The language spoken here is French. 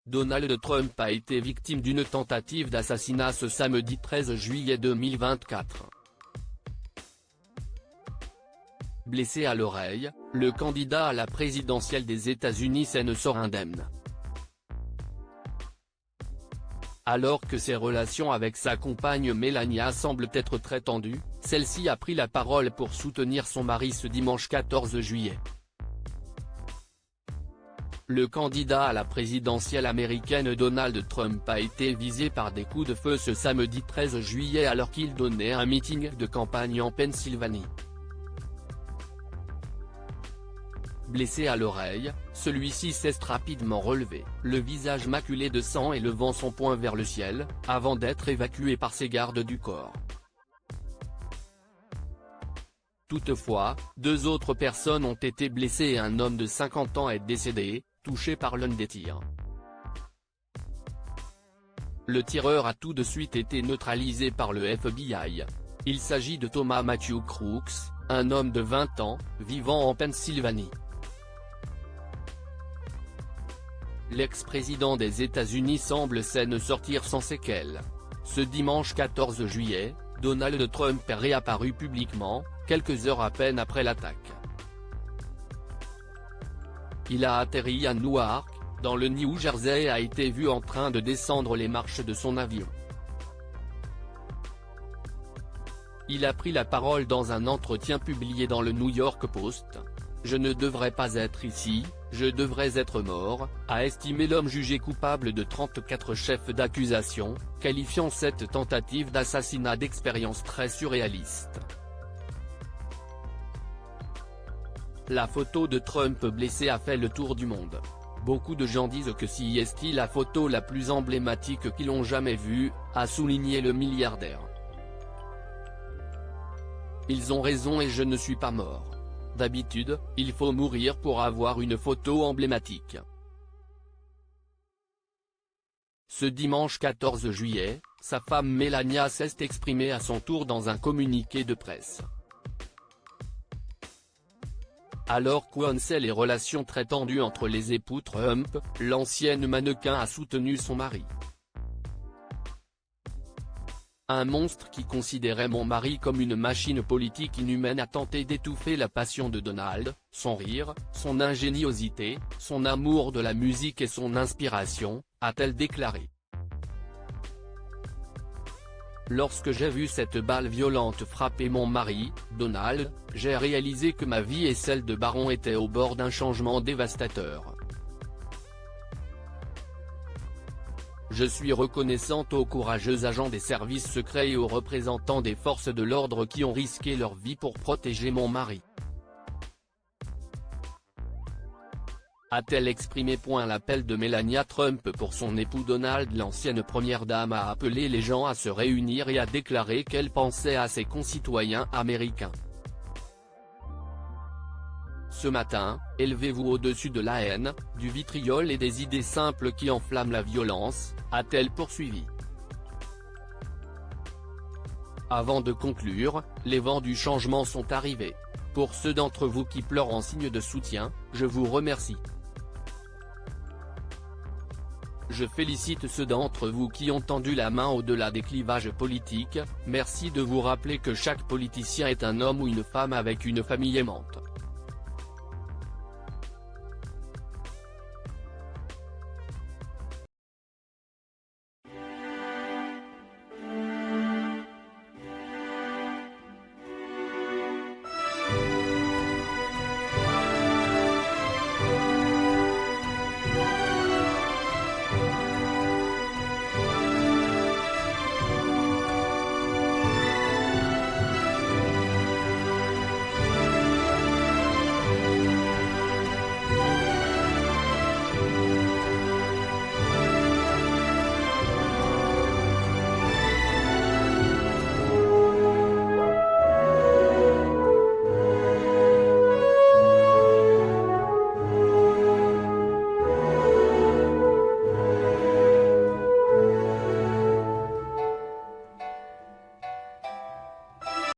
Donald Trump a été victime d'une tentative d'assassinat ce samedi 13 juillet 2024. Blessé à l'oreille, le candidat à la présidentielle des États-Unis s'en sort indemne. Alors que ses relations avec sa compagne Melania semblent être très tendues, celle-ci a pris la parole pour soutenir son mari ce dimanche 14 juillet. Le candidat à la présidentielle américaine Donald Trump a été visé par des coups de feu ce samedi 13 juillet alors qu'il donnait un meeting de campagne en Pennsylvanie. Blessé à l'oreille, celui-ci s'est rapidement relevé, le visage maculé de sang et levant son poing vers le ciel, avant d'être évacué par ses gardes du corps. Toutefois, 2 autres personnes ont été blessées et un homme de 50 ans est décédé, touché par l'un des tirs. Le tireur a tout de suite été neutralisé par le FBI. Il s'agit de Thomas Matthew Crooks, un homme de 20 ans, vivant en Pennsylvanie. L'ex-président des États-Unis semble s'en sortir sans séquelles. Ce dimanche 14 juillet, Donald Trump est réapparu publiquement, quelques heures à peine après l'attaque. Il a atterri à Newark, dans le New Jersey et a été vu en train de descendre les marches de son avion. Il a pris la parole dans un entretien publié dans le New York Post. « Je ne devrais pas être ici, je devrais être mort », a estimé l'homme jugé coupable de 34 chefs d'accusation, qualifiant cette tentative d'assassinat d'expérience très surréaliste. La photo de Trump blessé a fait le tour du monde. Beaucoup de gens disent que c'est la photo la plus emblématique qu'ils ont jamais vue, a souligné le milliardaire. Ils ont raison et je ne suis pas mort. D'habitude, il faut mourir pour avoir une photo emblématique. Ce dimanche 14 juillet, sa femme Melania s'est exprimée à son tour dans un communiqué de presse. Alors qu'on sait les relations très tendues entre les époux Trump, l'ancienne mannequin a soutenu son mari. Un monstre qui considérait mon mari comme une machine politique inhumaine a tenté d'étouffer la passion de Donald, son rire, son ingéniosité, son amour de la musique et son inspiration, a-t-elle déclaré. Lorsque j'ai vu cette balle violente frapper mon mari, Donald, j'ai réalisé que ma vie et celle de Baron étaient au bord d'un changement dévastateur. Je suis reconnaissante aux courageux agents des services secrets et aux représentants des forces de l'ordre qui ont risqué leur vie pour protéger mon mari. A-t-elle exprimé. L'appel de Melania Trump pour son époux Donald. L'ancienne première dame a appelé les gens à se réunir et a déclaré qu'elle pensait à ses concitoyens américains. Ce matin, élevez-vous au-dessus de la haine, du vitriol et des idées simples qui enflamment la violence, a-t-elle poursuivi. Avant de conclure, les vents du changement sont arrivés. Pour ceux d'entre vous qui pleurent en signe de soutien, je vous remercie. Je félicite ceux d'entre vous qui ont tendu la main au-delà des clivages politiques, merci de vous rappeler que chaque politicien est un homme ou une femme avec une famille aimante.